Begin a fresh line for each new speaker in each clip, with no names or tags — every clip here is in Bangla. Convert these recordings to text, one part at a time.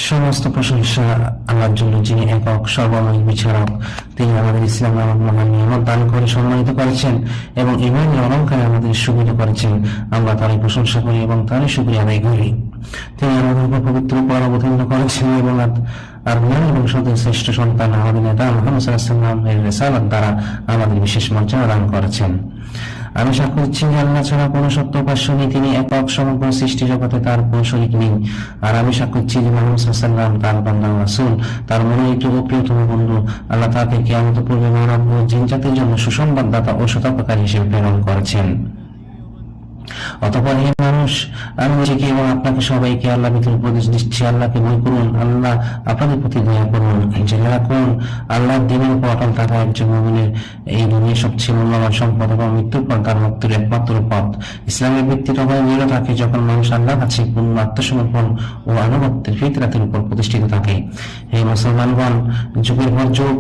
সমস্ত প্রশংসা আল্লাহর জন্য, যিনি একক সর্বময় বিচারক। তিনি আমাদের ইসলাম নামক মহান নিয়ামত দান করে সম্মানিত করেছেন এবং ইমানের অলঙ্কারে আমাদের সুবিধ করেছেন। আমরা তারই প্রশংসা করি এবং তারই শুকরিয়া আদায় করি। তিনি আমাদের উপর পবিত্র কোরআন অবতীর্ণ করেছেন এবং আর বংশধর শ্রেষ্ঠ সন্তান আমাদের নেতা মুহাম্মদ সাল্লাল্লাহু আলাইহি ওয়াসাল্লামের রিসালাত দ্বারা আমাদের বিশেষ মর্যাদা দান করেছেন। আমি সাক্ষ্য দিচ্ছি যে আল্লাহ ছাড়া কোনো সত্য উপাস্য নেই, তিনি একক, সমগ্র সৃষ্টি জগতে তার কোনো শরীক নেই। আর আমি সাক্ষ্য দিচ্ছি যে মুহাম্মদ সাল্লাল্লাহু আলাইহি ওয়াসাল্লাম তার বান্দা ও রাসূল, তার মনোনীত ও প্রিয়তম বন্ধু। আল্লাহ তাকে কিয়ামত পূর্বে মানব ও জিন জাতির জন্য সুসংবাদদাতা ও সতর্ককারী হিসেবে প্রেরণ করেছেন। অতঃপর হে মানুষ, আমি নিজেকে এবং আপনাকে সবাইকে আল্লাহ ভিতরে উপদেশ দিচ্ছি, আল্লাহকে ভয় করুন, আল্লাহ আপনাদের প্রতি দয়া করুন। জেনে রাখুন, আল্লাহর দ্বীনের উপর অটল থাকা একজন মুমিনের এই দুনিয়ার সবচেয়ে মূল্যবান সম্পদ এবং মৃত্যুর পর তার মুক্তির একমাত্র পথ। ইসলামের ভিত্তি তখন দৃঢ় থাকে যখন মানুষ আল্লাহর কাছে পূর্ণ আত্মসমর্পণ ও আনুগত্যের ফিতরাতের উপর প্রতিষ্ঠিত থাকে। হে মুসলমানগণ, যুগের পর যুগ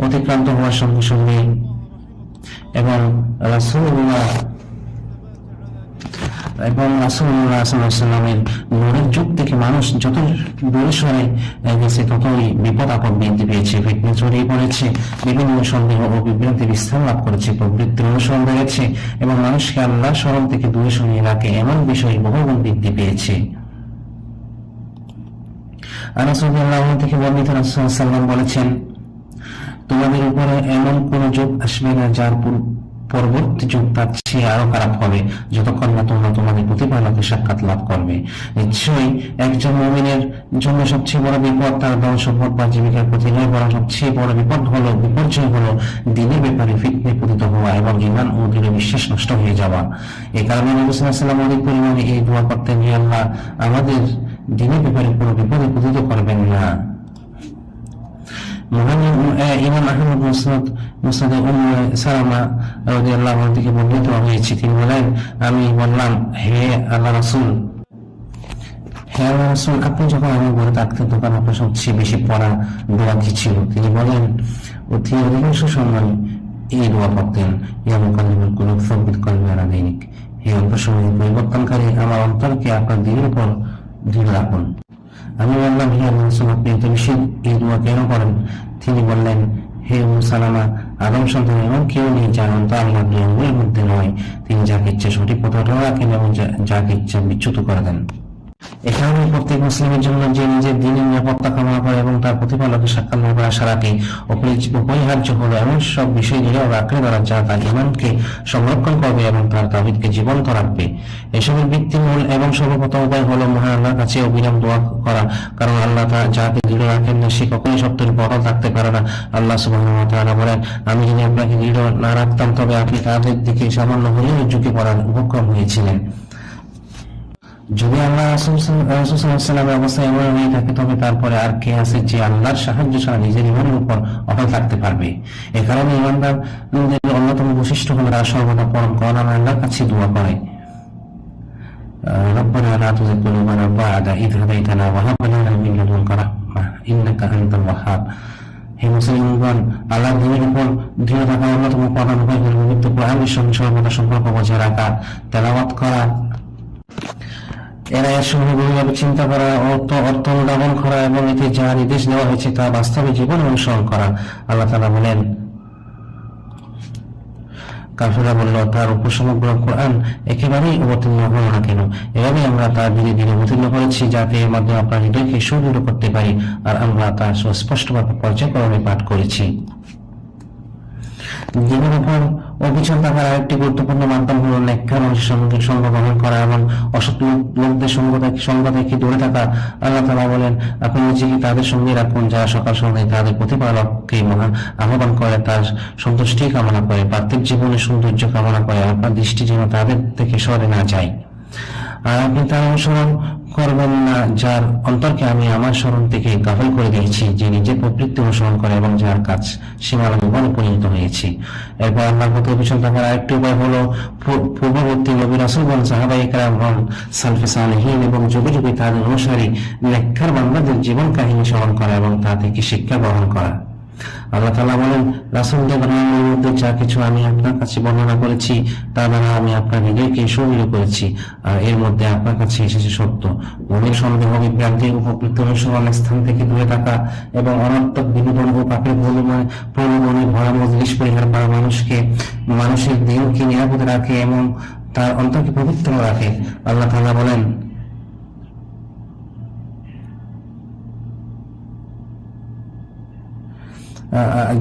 অতিক্রান্ত হওয়ার সঙ্গে সঙ্গে এবং রাসূলুল্লাহ সাল্লামের নূরের যুগ থেকে মানুষ যত দূরে সরে গেছে, ততই বিপদ আপদ বৃদ্ধি পেয়েছে, ফিতনা ছড়িয়ে পড়েছে, বিভিন্ন সন্দেহ ও বিভ্রান্তির স্থান লাভ করেছে, প্রবৃত্তির অনুসরণ বেড়েছে এবং মানুষকে আল্লাহর স্মরণ থেকে দূরে সরিয়ে রাখে এমন বিষয় বহুগুণ বৃদ্ধি পেয়েছে। আনাস রাদিয়াল্লাহু আনহু থেকে বর্ণিত, রাসূলুল্লাহ সাল্লাল্লাহু আলাইহি ওয়াসাল্লাম বলেছেন, তোমাদের উপরে এমন কোন যুগ আসবে না যার পরবর্তী যুগ তার চেয়ে আরো খারাপ হবে, যতক্ষণ না তোমরা তোমাদের প্রতিপালকের সাক্ষাৎ লাভ করবে। নিশ্চয়ই একজন মুমিনের জন্য সবচেয়ে বড় বিপদ তার ধন সম্পদ বা জীবিকার প্রতি নয়, বরং সবচেয়ে বড় বিপর্যয় হলো দিনের ব্যাপারে ফিতনায় পতিত হওয়া এবং ঈমান ও দৃঢ় বিশ্বাস নষ্ট হয়ে যাওয়া। এই কারণে নবী সাল্লাল্লাহু আলাইহি ওয়াসাল্লাম অধিক পরিমাণে এই দোয়া করতেন, হে আল্লাহ, আমাদের দিনের ব্যাপারে কোনো বিপদে পতিত করবেন না। ইমাম আহমদ মুসনাদে উম্মে সালামা রাদিয়াল্লাহু আনহা থেকে বর্ণিত হয়েছে, তিনি বলেন, আমি বললাম, হে আল্লাহ রাসূল, আপনি যখন আমি ঘরে থাকতেন তখন আপনার সবচেয়ে বেশি পড়া দোয়া কি ছিল? তিনি বলেন, অতি অধিকাংশ সময় এই দোয়া পড়তেন, ইয়া মুকাল্লিবুল কুলুব সাব্বিত কলবি আলা দীনিক, হে অল্প সময় পরিবর্তনকারী, আমার অন্তরকে আপনার দ্বীনের উপর দৃঢ় রাখুন। আমি বললাম, হে আল্লাহ রাসূল, আপনি এত বেশি এই দোয়া কেন করেন? তিনি বললেন, হে উম্মে সালামা, আদম সন্তান এমন কেউ নেই যার অন্তর আল্লাহর নিয়মের মধ্যে নয়। তিনি যাকে ইচ্ছা সঠিক পথে রাখেন এবং যাকে ইচ্ছা বিচ্যুত করে দেন। এখানে প্রত্যেক মুসলিমের জন্য যে নিজের দিনের নিরাপত্তা কামনা করে এবং তার প্রতিপালকের সাক্ষাৎ লাভের আশা রাখে, অপরিহার্য হলো এমন সব বিষয় দৃঢ়ভাবে আঁকড়ে ধরা যা তার ঈমানকে সংরক্ষণ করবে এবং তার তাওহীদকে জীবন্ত রাখবে। এসবের ভিত্তিমূল এবং সর্বপ্রথম উপায় হলো মহান আল্লাহর কাছে অবিরাম দোয়া করা, কারণ আল্লাহ যাকে দৃঢ় রাখেন না সে কখনোই সত্যের পটল থাকতে পারে না। আল্লাহ সুবহানাহু ওয়া তাআলা বলেন, আমি যদি আপনাকে দৃঢ় না রাখতাম তবে আপনি তাদের দিকে সামান্য হলেও ঝুঁকে পড়ার উপক্রম হয়েছিলেন। যদি আল্লাহ রাসূল সাল্লাল্লাহু আলাইহি ওয়াসাল্লামের অবস্থা এমন হয়ে থাকে, তবে তারপরে আর কে আছে যে আল্লাহর সাহায্য ছাড়া নিজের ঈমানের উপর অটল থাকতে পারবে? এ কারণে ঈমানদারদের অন্যতম বৈশিষ্ট্য হলো তারা সর্বদা পরম করুণাময় আল্লাহর কাছে দোয়া করে, রব্বানা লা তুযিগ কুলুবানা বা'দা ইয হাদাইতানা ওয়া হাব লানা মিন লাদুনকা রাহমাহ ইন্নাকা আনতাল ওয়াহ্হাব। হে মুসলিমগণ, আল্লাহর দ্বীনের উপর দৃঢ় থাকার অন্যতম প্রধান উপায় হলো পবিত্র কোরআনের সঙ্গে সর্বদা সম্পর্ক বজায় রাখা, তেলাওয়াত করা, এর সঙ্গে গভীরভাবে চিন্তা করা, অর্থ অনুধাবন করা এবং এতে যা নির্দেশ দেওয়া হয়েছে তা বাস্তবে জীবন অনুসরণ করা। আল্লাহ তাআলা বলেন, কাফেররা বলল, তার উপর সমগ্র কোরআন একেবারেই অবতীর্ণ হলো না কেন? এভাবে আমরা তা ধীরে ধীরে অবতীর্ণ করেছি যাতে এর মাধ্যমে আপনার হৃদয়কে সুদৃঢ় করতে পারি, আর আমরা তা সুস্পষ্টভাবে পর্যায়ক্রমে পাঠ করেছি। জীবনের উপর অবিচল থাকার আরেকটি গুরুত্বপূর্ণ মাধ্যম হলো নেককার মানুষের সঙ্গে সঙ্গ গ্রহণ করা এবং অসৎ লোকদের সঙ্গ থেকে দূরে থাকা। আল্লাহ তাআলা বলেন, আপনি নিজেকে তাদের সঙ্গে রাখুন যারা সকাল সন্ধ্যায় তাদের প্রতিপালককে মহান আহ্বান করে, তার সন্তুষ্টি কামনা করে, পার্থিব জীবনের সৌন্দর্য কামনা করে। আপনার দৃষ্টি যেন তাদের থেকে সরে না যায়, আর আপনি তার অনুসরণ করবেন না যার অন্তরকে আমি আমার স্মরণ থেকে গাফিল করে দিয়েছি, যে নিজের প্রবৃত্তি অনুসরণ করে এবং যার কাজ সীমালঙ্ঘনে পরিণত হয়েছে। এরপর আল্লাহর প্রতি অবিচল থাকার আরেকটি উপায় হলো পূর্ববর্তী নবী রাসূলগণ, সাহাবায়ে কেরামগণ, সালফে সালেহীন এবং যুগে যুগে তাদের অনুসারী নেককার বান্দাদের জীবন কাহিনী স্মরণ করা এবং তা থেকে শিক্ষা গ্রহণ করা। আল্লাহ তাআলা বলেন, রাসূলদের বর্ণনার মধ্যে যা কিছু আমি আপনার কাছে বর্ণনা করেছি তা দ্বারা আমি আপনার হৃদয়কে সুদৃঢ় করেছি, আর এর মধ্যে আপনার কাছে এসেছে সত্য। মনের সন্দেহ, বিভ্রান্তি, উপকৃত অনুসরণ স্থান থেকে দূরে থাকা এবং অনর্থক বিনোদন ও পাপের প্রলোভনে ভরা মজলিস পরিহার করা মানুষের দেহকে নিরাপদে রাখে এবং তার অন্তরকে পবিত্র রাখে। আল্লাহ তাআলা বলেন,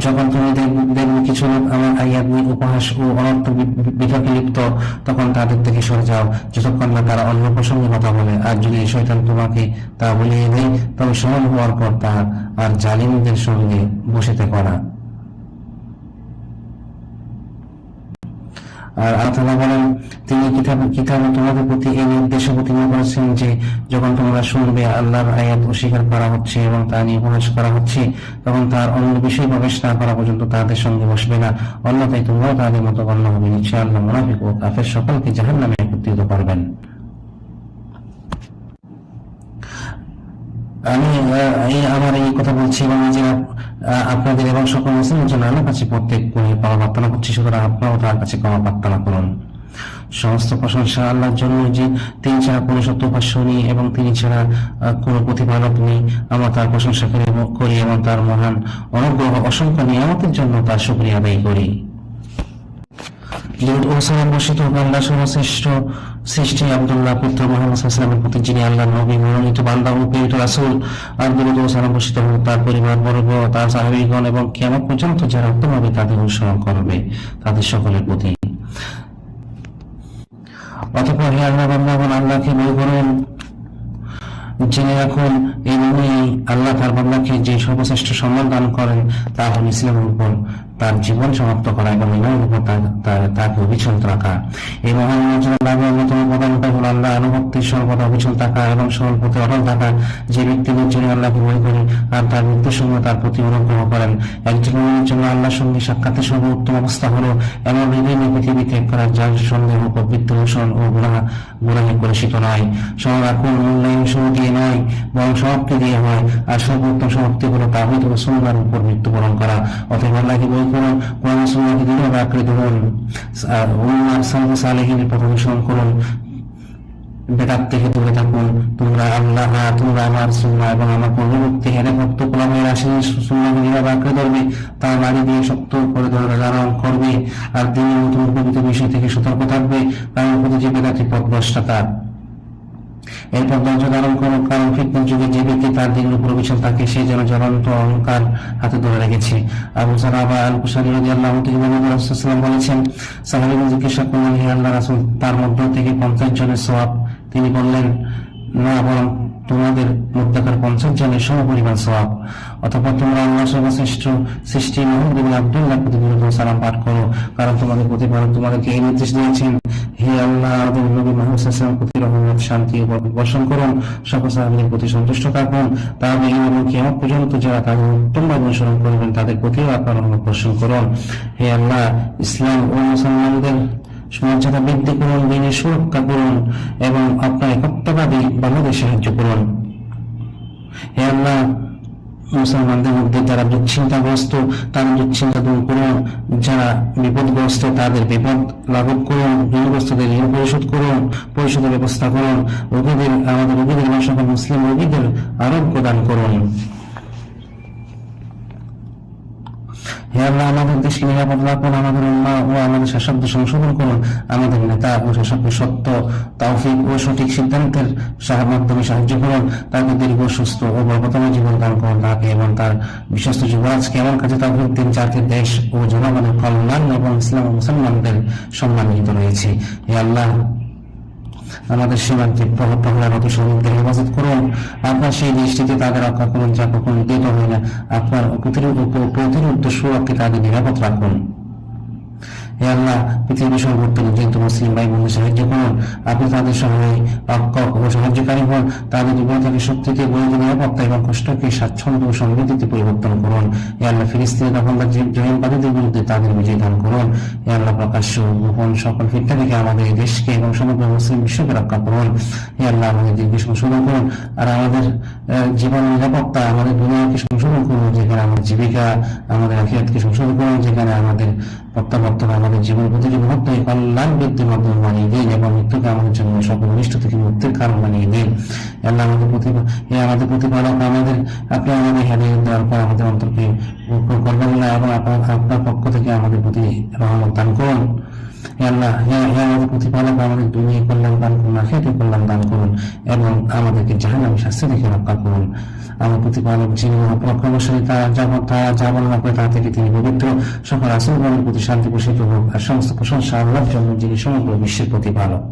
যখন তুমি দেখবে কিছু লোক আমার আয়াত নিয়ে উপহাস ও অনর্থ বিতর্কে লিপ্ত, তখন তাদের থেকে সরে যাও যতক্ষণ না তারা অন্য প্রসঙ্গে কথা বলে। আর যদি শয়তান তোমাকে তা বলিয়ে দেয়, তবে সময় হওয়ার পর তা আর জালিমদের সঙ্গে বসে থেকো না। আর আল্লাহ বলেন, তিনি কিতাবে তোমাদের প্রতি এই নির্দেশ অবতীর্ণ করেছেন যে যখন তোমরা শুনবে আল্লাহর আয়াত অস্বীকার করা হচ্ছে এবং তা নিয়ে উপহাস করা হচ্ছে, তখন তার অন্য বিষয়ে প্রবেশ না করা পর্যন্ত তাদের সঙ্গে বসবে না, অন্যথায় তোমরাও তাদের মতো গণ্য হবে। নিশ্চয় আল্লাহ মুনাফিক ও কাফের সকলকে জাহান্নামে একত্রিত করবেন। আমি আমার এই কথা বলছি এবং নিজেরা আপনাদের এবং সকল মুসলিমের জন্য আল্লাহর কাছে প্রত্যেক ক্ষমা প্রার্থনা করছি, সুতরাং আপনারাও তার কাছে ক্ষমা প্রার্থনা করুন। সমস্ত প্রশংসা আল্লাহর জন্য, যে তিনি ছাড়া কোনো সত্য উপাস্য নেই এবং তিনি ছাড়া কোনো প্রতিপালক নেই। আমরা তার প্রশংসা করি এবং তার মহান অনুগ্রহ অসংখ্য নিয়ামতের জন্য তার শুকরিয়া আদায় করি। সর্বশ্রেষ্ঠ সৃষ্টি আব্দুল্লাহ পুত্র মুহাম্মদ সাল্লাল্লাহু আলাইহি ওয়াসাল্লামের প্রতি, যিনি আল্লাহর নবী, মনোনীত বান্দা ও প্রেরিত রাসূল। আর দুরূদ ও সালাম বর্ষিত হোক তার পরিবার বর্গ, তার সাহাবীগণ এবং কিয়ামত পর্যন্ত যারা উত্তমভাবে তাদের অনুসরণ করবে তাদের সকলের প্রতি। অতঃপর হে আল্লাহ বান্দাগণ, আল্লাহকে ভয় করুন। জেনে রাখুন, এই দুনিয়ায় আল্লাহ তার বান্দাকে যে সর্বশ্রেষ্ঠ সম্মান দান করেন তা হল ইসলামের উপর তার জীবন সমাপ্ত করা এবং ইমানের উপর তাকে অবিচল রাখা। এই মহান লাভের অন্যতম প্রধান উপায় হল আল্লাহ অনুভক্তির সর্বদা অবিচল থাকা এবং সরল পথে অটল থাকা। যে ব্যক্তি নির্জনে আল্লাহকে ভয় করে আর তার নির্দেশসমূহ তার প্রতি অনুগ্রহ করেন, একজন মুমিনের জন্য আল্লাহর সঙ্গে সাক্ষাতের সর্বোত্তম অবস্থা হলো এমন হৃদয় পৃথিবী ত্যাগ করার যার সন্দেহ, প্রবৃত্তি, অনুসরণ ও গুনাহে কলুষিত নয়। রাখুন, মূল্যায়ন শুরু দিয়ে নয় বরং সমাপ্তি দিয়ে হয়, আর সর্বোত্তম সমাপ্তি হলো তাওহীদ ও সুন্নাহর উপর মৃত্যুবরণ করা। অতএব আল্লাহকে ভয় করুন, কোরআন ও সুন্নাহকে দৃঢ়ভাবে আঁকড়ে ধরুন, আর সালেহিনের সালেহিনের পথ অনুসরণ করুন, বেদাত থেকে দূরে থাকুন। তোমরা আমার সুন্নাহ এবং আমার পূর্ববর্তী হেরে ভক্ত গোলামের আশীর্বাদ সুন্নাহকে দৃঢ়ভাবে আঁকড়ে ধরবে, তার নারী দিয়ে শক্ত করে ধারণ করবে, আর দিনের নতুন পবিত্র বিষয় থেকে সতর্ক থাকবে, কারণ প্রতি যে বেদাতি পথভ্রষ্টা তার। এরপর ধৈর্য ধারণ করুন, কারণ ফিতনার যুগে যে ব্যক্তি তার দিনের উপর অবিচল থাকে সে যেন জ্বলন্ত অহংকার হাতে ধরে রেখেছে। আবু সালাবা আল কুশারি রাদিয়াল্লাহু তাআলা মুহাম্মদ রাসূলুল্লাহ সাল্লাল্লাহু আলাইহি ওয়াসাল্লাম বলেছেন, সাহাবীগণ জিজ্ঞাসা করলেন, হে আল্লাহর রাসূল, তার মধ্য থেকে 50 জনের সওয়াব? তিনি বললেন, না, বরং তোমাদের মধ্যকার 50 জনের সমপরিমাণ সওয়াব। অতঃপর তোমরা আল্লাহর সর্বশ্রেষ্ঠ সৃষ্টি মুহাম্মদ ইবনে আব্দুল্লাহ প্রতি দরুদ ও সালাম পাঠ করো, কারণ তোমাদের প্রতিপালক তোমাদেরকে এই নির্দেশ দিয়েছেন, হে আল্লাহ, আমাদের নবী মুহাম্মদ সাল্লাল্লাহু আলাইহি ওয়াসাল্লামের প্রতি রহমত, শান্তি ও বরকত বর্ষণ করুন, সকল সাহাবীদের প্রতি সন্তুষ্ট থাকুন, তাহলে এই এবং কিয়ামত পর্যন্ত যারা তাদের উত্তমভাবে অনুসরণ করবেন তাদের প্রতিও আপনার রহমত বর্ষণ করুন। হে আল্লাহ, ইসলাম ও মুসলমানদের মর্যাদা বৃদ্ধি করুন, দিনের সুরক্ষা করুন এবং আপনার একত্ববাদী বাংলাদেশ সাহায্য করুন। হে আল্লাহ, মুসলমানদের মধ্যে যারা দুশ্চিন্তাগ্রস্ত তাদের দুশ্চিন্তা দূর করুন, যারা বিপদগ্রস্ত তাদের বিপদ লাঘব করুন, ঋণগ্রস্তদের ঋণ পরিশোধের ব্যবস্থা করুন, আমাদের রোগীদের এবং সকল মুসলিম রোগীদের আরোগ্য দান করুন। হে আল্লাহ, আমাদের দেশকে নিরাপদ রাখুন, আমাদের উম্মাহ ও আমাদের শাসকদের সংশোধন করুন, আমাদের নেতা ও শাসকদের সত্য, তৌফিক ও সঠিক সিদ্ধান্তের মাধ্যমে সাহায্য করুন, তাকে দীর্ঘ, সুস্থ ও বরকতময় জীবন দান করুন, তাকে এবং তার বিশ্বস্ত যুবরাজকে এমন কাজে তৌফিক দিন যাতে দেশ ও জনগণের কল্যাণ এবং ইসলাম ও মুসলমানদের সম্মান নিহিত রয়েছে। হে আল্লাহ, আমাদের সীমান্তে প্রহরারত সৈনিকদের হেফাজত করুন, আপনার সেই দৃষ্টিতে তাদের রক্ষা করুন যা কখনো উদ্যত হয় না, আপনার প্রতিরুদ্ধ সুরক্ষে তাদের নিরাপদ রাখুন। হে আল্লাহ, পৃথিবীর সর্বত্র যেহেতু মুসলিম ভাই বোনদের সাহায্য করুন, আপনি তাদের সহায় সাহায্যকারী হন, তাদের জীবন থেকে শক্তিকে বৈধ নিরাপত্তা এবং কষ্টকে স্বাচ্ছন্দ্য ও সমৃদ্ধিতে পরিবর্তন করুন। হে আল্লাহ, ফিলিস্তিনের দখলদার জহিনবাদীদের বিরুদ্ধে তাদের বিজয় দান করুন। হে আল্লাহ, প্রকাশ্য গোপন সকল ফিতনা থেকে আমাদের এই দেশকে এবং সমগ্র মুসলিম বিশ্বকে রক্ষা করুন। হে আল্লাহ, আমাদের দিনকে সংশোধন করুন, আর আমাদের জীবন নিরাপত্তা, আমাদের দুনিয়াকে সংশোধন করুন, যেখানে আমাদের জীবিকা, আমাদের আখিরাতকে সংশোধন করুন, যেখানে আমাদের প্রত্যাবর্তন, আমাদের জীবন প্রতিটি মুহূর্তে কল্যাণ বৃদ্ধির মাধ্যমে বানিয়ে দিন এবং মৃত্যুকে আমাদের জন্য সকল অনিষ্ট থেকে মুক্তির কারণ বানিয়ে দিন। আল্লাহ, আমাদের প্রতিপালক, আপনি আমাদের হেদায়েত দেওয়ার পর আমাদের অন্তরকে করবেন না এবং আপনার পক্ষ থেকে আমাদের প্রতি রহমত দান করুন। হে আল্লাহ, আমাদের প্রতিপালক, আমাদের দুনিয়া কল্যাণ দান করুন, আখিরাতের কল্যাণ দান করুন এবং আমাদেরকে জাহান্নামের শাস্তি থেকে রক্ষা করুন। আমার প্রতিপালক যিনি মহাপরাক্রমশালী, তারা যা বর্ণনা করে তা থেকে তিনি পবিত্র, সকল রাসূলগণের প্রতি শান্তি বর্ষিত হোক, আর সমস্ত প্রশংসা আল্লাহর জন্য, যিনি সমগ্র বিশ্বের প্রতিপালক।